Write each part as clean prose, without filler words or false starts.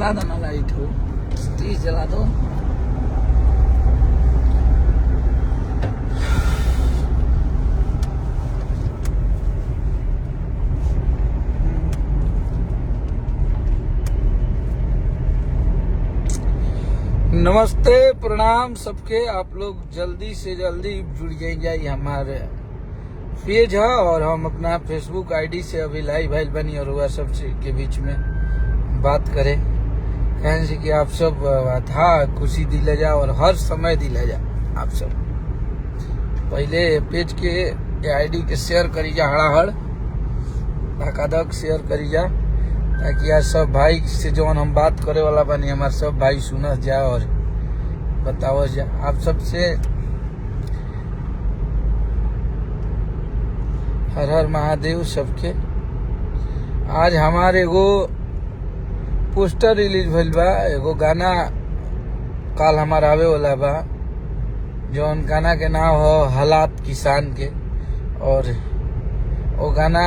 जला दो ना लाइट हो, तेज जला दो। नमस्ते, प्रणाम सबके। आप लोग जल्दी से जल्दी जुड़ जाइए हमारे पेज है, और हम अपना फेसबुक आईडी से अभी लाइव आइल बनी और वह सब के बीच में बात करें। कहें से कि आप सब था खुशी दिले जा और हर समय दिले जा। आप सब पहले पेज के आईडी के शेयर करी जा, हड़ाहड़ धकाधक शेयर करी जा, ताकि आज सब भाई से जो हम बात करे वाला बनी हमारे सब भाई सुनस जा और बताओ जा। आप सबसे हर हर महादेव सबके। आज हमारे एगो पोस्टर रिलीज भइल बा, एगो गाना काल हमारा आवे वाला बा, जौन गाना के नाम हो हालात किसान के। और वो गाना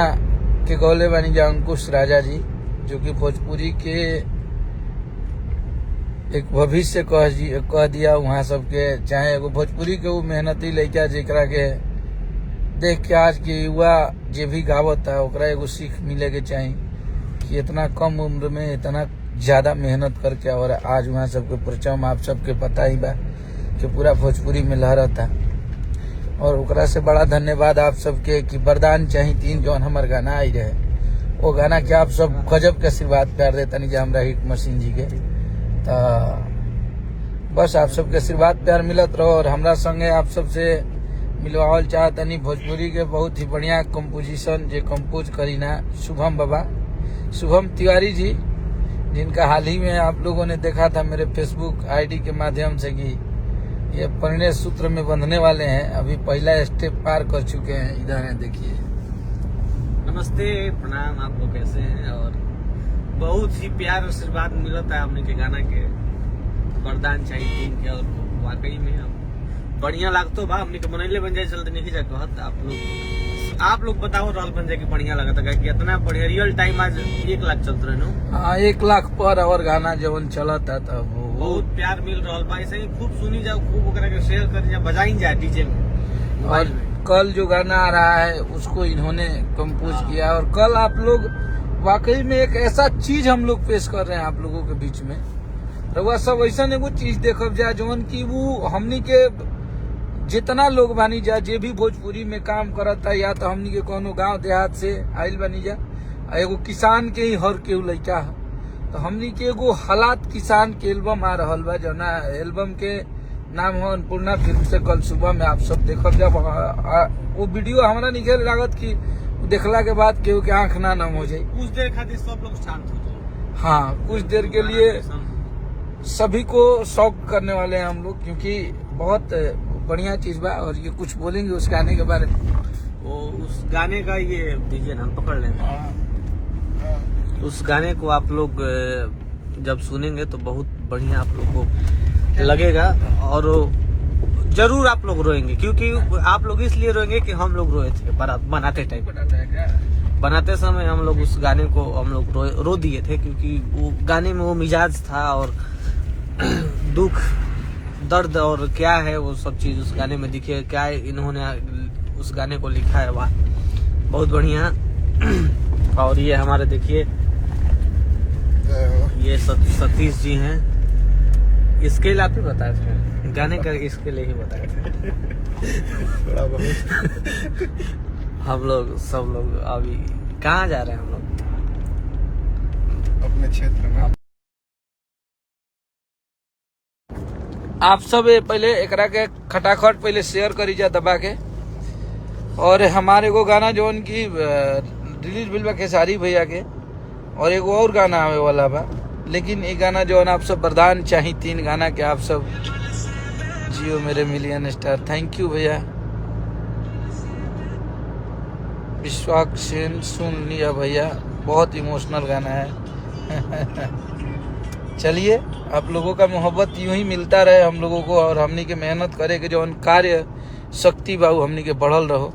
के गौले बनी जा अंकुश राजा जी, जो कि भोजपुरी के एक भविष्य कह दिया वहाँ सबके। चाहे एगो भोजपुरी के वो मेहनती लड़का जेकरा के देख के आज के युवा जे भी गावता ओकरा एगो सीख मिले के चाहिए कि इतना कम उम्र में इतना ज्यादा मेहनत करके और आज वहाँ सबके परचम आप सबके पता ही बा कि पूरा भोजपुरी में लहरता। और ओकरा से बड़ा धन्यवाद आप सबके कि वरदान चाहिए 3 जौन हमार गाना आई रहे, वो गाना के आप सब गजब के आशीर्वाद प्यार देता नहीं हमरा हिट मशीन जी के। तो बस आप सबके आशीर्वाद प्यार मिलत रहो। और हमरा संगे आप सबसे मिलवावल चाहतनी भोजपुरी के बहुत ही बढ़िया कंपोजिशन जे कंपोज करी ना शुभम बाबा, शुभम तिवारी जी, जिनका हाल ही में आप लोगों ने देखा था मेरे फेसबुक आईडी के माध्यम से कि ये परिणय सूत्र में बंधने वाले हैं। अभी पहला स्टेप पार कर चुके हैं। इधर है देखिए। नमस्ते, प्रणाम। आप लोग कैसे हैं? और बहुत ही प्यार आशीर्वाद मिलता है हमने के गाना के वरदान चाहिए टीम के। और वाकई में हम बढ़िया लागतो बा, हमने के बनैले बन जाए चलते नहीं जा कहत। आप लोग बताओ रहल बन जाए कि बढ़िया लगता है कि इतना बढ़िया रियल टाइम आज 1 लाख चलते रहे नो। हाँ, 1 लाख पर और गाना जवन चलता था बहुत प्यार मिल रहा बा। ऐसे ही खूब सुनी जाओ, खूब ओकरा के शेयर कर जा, बजाई जा डीजे में। और कल जो गाना आ रहा है उसको इन्होंने कंपोज किया। और कल आप लोग वाकई में एक ऐसा चीज हम लोग पेश कर रहे हैं आप लोगों के बीच में। रउआ सब ऐसा एगो चीज देखब जा जौन की वो हमनी के जितना लोग बानी जा, जे भी भोजपुरी में काम करता, या तो हमनी के कोनो गांव देहात से आइल बानी जा, एगो किसान के ही हर के लड़का है। तो हमनी के एगो हालात किसान के एल्बम आ रहल बा, जो ना एल्बम के नाम हो अन्नपूर्णा फिल्म से कल सुबह में आप सब देखब जब वो वीडियो हमारा निकल लागत कि देखला के बाद केहू के आंख ना नम हो जाए। कुछ देर खातिर सब लोग शांत हो जाए। हाँ, कुछ देर के लिए सभी को शौक करने वाले हैं हम लोग, क्योंकि बहुत बढ़िया चीज बा। और ये कुछ बोलेंगे उस गाने के बारे में। वो उस गाने का ये दीजिए ना, पकड़ लेंगे। उस गाने को आप लोग जब सुनेंगे तो बहुत बढ़िया आप लोग को लगेगा और जरूर आप लोग रोएंगे। क्योंकि आप लोग इसलिए रोएंगे कि हम लोग रोए थे बनाते टाइम, बनाते समय हम लोग उस गाने को हम लोग रो दिए थे। क्योंकि वो गाने में वो मिजाज था और दुख दर्द और क्या है वो सब चीज उस गाने में दिखे। क्या इन्होंने उस गाने को लिखा है, वाह बहुत बढ़िया। और ये हमारे देखिए ये सतीश जी हैं। इसके लिए आप ही बताए थे गाने का, इसके लिए ही बताए थे। थोड़ा बहुत हम लोग सब लोग अभी कहाँ जा रहे हैं? हम लोग अपने क्षेत्र में। आप सब पहले एकरा के खटाखट पहले शेयर करी जा दबा के। और हमारे एगो गाना जो उनकी रिलीज भइल बा खेसारी भैया के, और एगो और गाना आवे वाला बा। लेकिन ये गाना जो आप सब वरदान चाहिए 3 गाना के आप सब जियो मेरे मिलियन स्टार। थैंक यू भैया। विश्वास सेन सुन लिया भैया, बहुत इमोशनल गाना है। चलिए, आप लोगों का मोहब्बत यूं ही मिलता रहे हम लोगों को, और हमनी के मेहनत करे के जो कार्य शक्ति बाबू हमनी के बढ़ल रहो।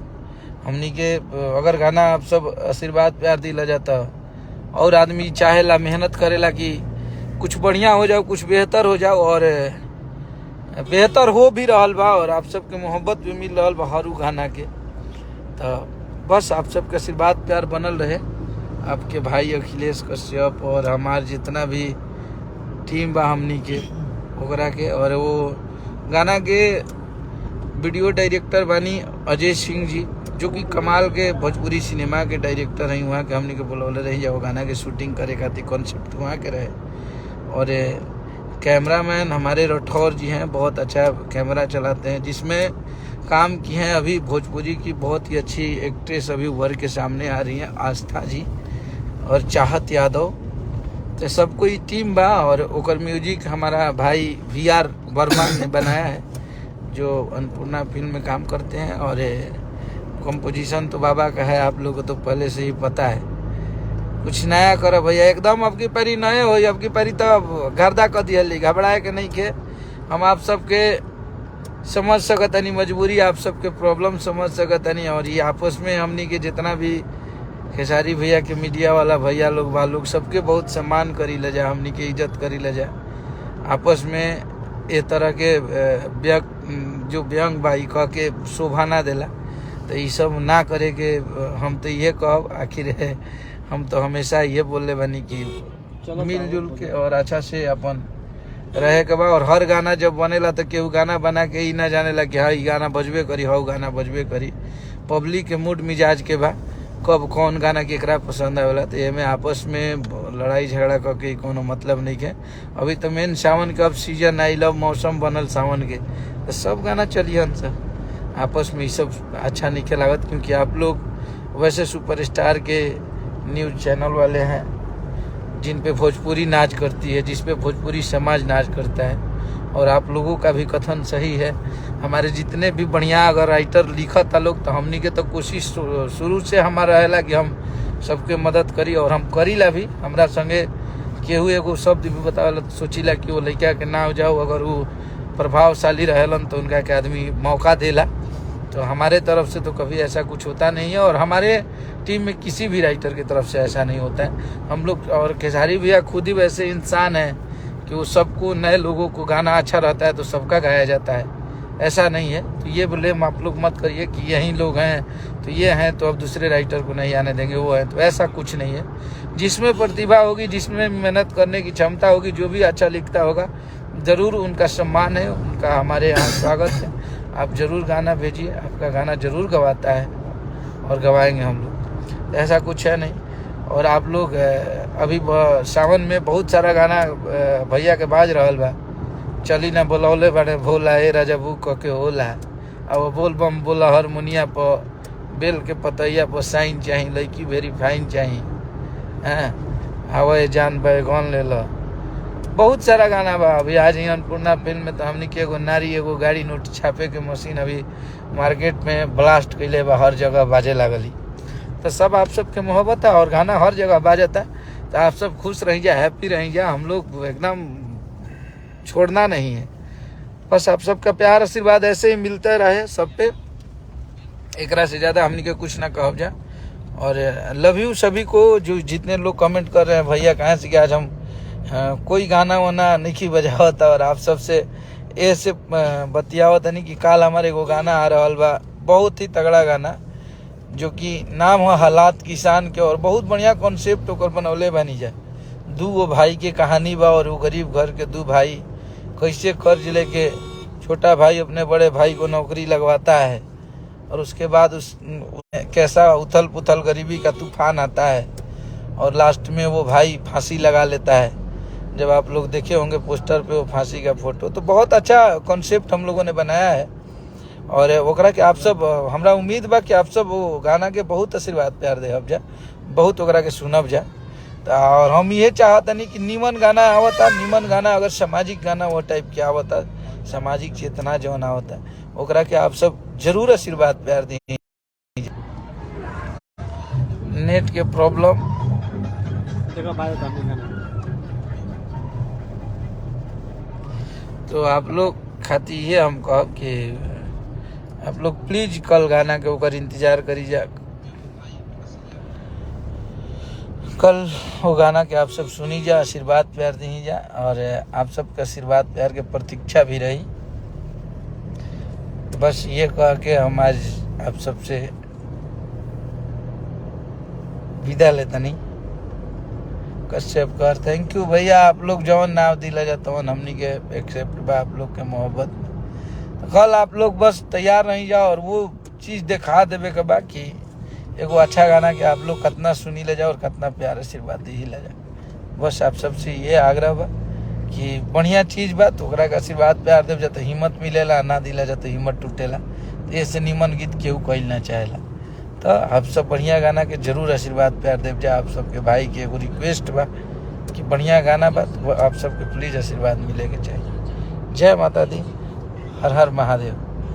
हमनी के अगर गाना आप सब आशीर्वाद प्यार दिला जाता और आदमी चाहेला मेहनत करेला कि कुछ बढ़िया हो जाओ, कुछ बेहतर हो जाओ, और बेहतर हो भी रहल बा, और आप सबके मोहब्बत भी मिल रहल बा हरू गाना के। तो बस आप सबके आशीर्वाद प्यार बनल रहे, आपके भाई अखिलेश कश्यप और हमार जितना भी टीम बा हमनी के ओकरा के। और वो गाना के वीडियो डायरेक्टर बानी अजय सिंह जी, जो कि कमाल के भोजपुरी सिनेमा के डायरेक्टर हैं। वहाँ के हमने के बुलौले रही जब वो गाना के शूटिंग करे खातिर, कॉन्सेप्ट वहाँ के रहे। और कैमरामैन हमारे राठौर जी हैं, बहुत अच्छा कैमरा चलाते हैं, जिसमें काम की हैं अभी भोजपुरी की बहुत ही अच्छी एक्ट्रेस अभी उभर के सामने आ रही हैं, आस्था जी और चाहत यादव। तो सब कोई टीम बा, और ओकर म्यूजिक हमारा भाई VR वर्मा ने बनाया है, जो अन्नपूर्णा फिल्म में काम करते हैं। और कंपोजिशन तो बाबा का है, आप लोगों को तो पहले से ही पता है। कुछ नया करो भैया, एकदम आपकी परी नए हो, आपकी परी तो गर्दा कर दिया, घबराए के नहीं के। हम आप सबके समझ सकतनी मजबूरी, आप सबके प्रॉब्लम समझ सकतनी। और ये आपस में हमनी के जितना भी खेसारी भैया के मीडिया वाला भैया लोग बा लोग, सबके बहुत सम्मान करी ले जा, हमनी के इज्जत करी ले जा। आपस में ये तरह के जो व्यंग बाई कह के शोभा ना देला, तो ये सब ना करे के हम तो ये कहब। आखिर हम तो हमेशा ये बोले बनी कि मिलजुल के और अच्छा से अपन रहे के बा। और हर गाना जब बनेला तो केहू गाना बना के ही ना जानेला कि हाँ ये गाना बजबे करी, हाँ गाना बजबे करी। पब्लिक के मूड मिजाज के बा, कब कौन गाना केकरा पसंद आवेला। तो ये में आपस में लड़ाई झगड़ा करके कोनो मतलब नहीं है। अभी तो मेन सावन के अब सीजन आई, लव मौसम बनल सावन के, तो सब गाना चलियन सब आपस में। ये सब अच्छा नहीं लागत, क्योंकि आप लोग वैसे सुपरस्टार के न्यूज़ चैनल वाले हैं जिन पे भोजपुरी नाच करती है, जिस पे भोजपुरी समाज नाच करता है। और आप लोगों का भी कथन सही है, हमारे जितने भी बढ़िया अगर राइटर लिखत है लोग, तो हमनी के तो कोशिश शुरू से हमारा रहेला कि हम सबके मदद करी, और हम करीला भी। हमरा संगे केहू एगो शब्द भी बतावेला तो सोचीला कि वो लड़का के ना हो जाओ, अगर वो प्रभावशाली रहेलन तो उनका के आदमी मौका देला। तो हमारे तरफ से तो कभी ऐसा कुछ होता नहीं है, और हमारे टीम में किसी भी राइटर की तरफ से ऐसा नहीं होता है। हम लोग और खेसारी भैया खुद ही वैसे इंसान है कि वो सबको, नए लोगों को गाना अच्छा रहता है तो सबका गाया जाता है, ऐसा नहीं है। तो ये ब्लेम आप लोग मत करिए कि यही लोग हैं तो ये हैं तो अब दूसरे राइटर को नहीं आने देंगे, वो है तो ऐसा कुछ नहीं है। जिसमें प्रतिभा होगी, जिसमें मेहनत करने की क्षमता होगी, जो भी अच्छा लिखता होगा, ज़रूर उनका सम्मान है, उनका हमारे यहाँ स्वागत है। आप ज़रूर गाना भेजिए, आपका गाना ज़रूर गवाता है और गवाएंगे हम लोग, ऐसा कुछ है नहीं। और आप लोग अभी सावन में बहुत सारा गाना भैया के बाज रहल बा, चली ना बुलौले बड़े भोला ए राजबू कह के होला। अब बोल बम बोला हारमोनिया पर, बेल के पतैया पर साइन चाहिए, लड़की वेरी फाइन चाहिए, हवा जान बैगन ले लो, बहुत सारा गाना बा। अभी आज ही अन्नपूर्णा फिल्म में तो हमने के एगो नारी एगो गाड़ी नोट छापे के मशीन अभी मार्केट में ब्लास्ट कैले बा, हर जगह बाजे लागली। तो सब आप सबके मोहब्बत है और गाना हर जगह बाजता है। तो आप सब खुश रही जा, हैप्पी रही जा, हम लोग एकदम छोड़ना नहीं है। बस आप सबका प्यार आशीर्वाद ऐसे ही मिलते रहे सब पे, एकरा से ज़्यादा हमने के कुछ ना कहब जा। और लव यू सभी को, जो जितने लोग कमेंट कर रहे हैं भैया कहाँ से कि आज हम कोई गाना वाना नहीं बजावत, और आप सबसे ऐसे बतियावत नहीं कि काल हमारे एगो गाना आ रहा बा, बहुत ही तगड़ा गाना, जो कि नाम है हालात किसान के, और बहुत बढ़िया कॉन्सेप्ट ओकर बनौले बनी जाए। दू वो भाई के कहानी बा, और वो गरीब घर के दो भाई कैसे कर्ज लेके छोटा भाई अपने बड़े भाई को नौकरी लगवाता है, और उसके बाद उस कैसा उथल पुथल गरीबी का तूफान आता है, और लास्ट में वो भाई फांसी लगा लेता है। जब आप लोग देखे होंगे पोस्टर पे वो फांसी का फोटो, तो बहुत अच्छा कॉन्सेप्ट हम लोगों ने बनाया है। और ओकरा के आप सब, हमरा उम्मीद बा कि आप सब वो गाना के बहुत आशीर्वाद प्यार देहब जा, बहुत ओकरा के सुनब जा। और हम ये चाहतनी कि नीमन गाना आवता, नीमन गाना अगर सामाजिक गाना वो टाइप के आवता, सामाजिक चेतना जौन आवता, ओकरा के आप सब जरूर आशीर्वाद प्यार दी। नेट के प्रॉब्लम तो आप लोग खाती है, हम कहब कि आप लोग प्लीज कल गाना के ऊपर इंतजार करी जा। कल वो गाना के आप सब सुनी जा, आशीर्वाद प्यार दी जा, और आप सबका आशीर्वाद प्यार के प्रतीक्षा भी रही। तो बस ये कह के हम आज आप सबसे विदा लेतनी। कश्यप कर थैंक यू भैया, आप लोग जवन नाव दिला जाता हमनी के एक्सेप्ट बा आप लोग के मोहब्बत में। तो कल आप लोग बस तैयार रही जाओ और वो चीज़ दिखा देवे के बाकी एगो अच्छा गाना के आप लोग कितना सुनी ले जाओ और कितना प्यार आशीर्वाद दी ले जाओ। बस आप सबसे ये आग्रह बा कि बढ़िया चीज़ बा तो ओकरा के आशीर्वाद प्यार देव जाते हिम्मत मिलेला, ना दिला जाते हिम्मत टूटेला। तो ऐसे निमन गीत केहू कइल ना चाहेला। तो आप सब बढ़िया गाना के जरूर आशीर्वाद प्यार देव जा। आप सबके भाई के एगो रिक्वेस्ट बा कि बढ़िया गाना बा तो आप सबके प्लीज़ आशीर्वाद मिले के चाहिए। जय माता दी, हर हर महादेव।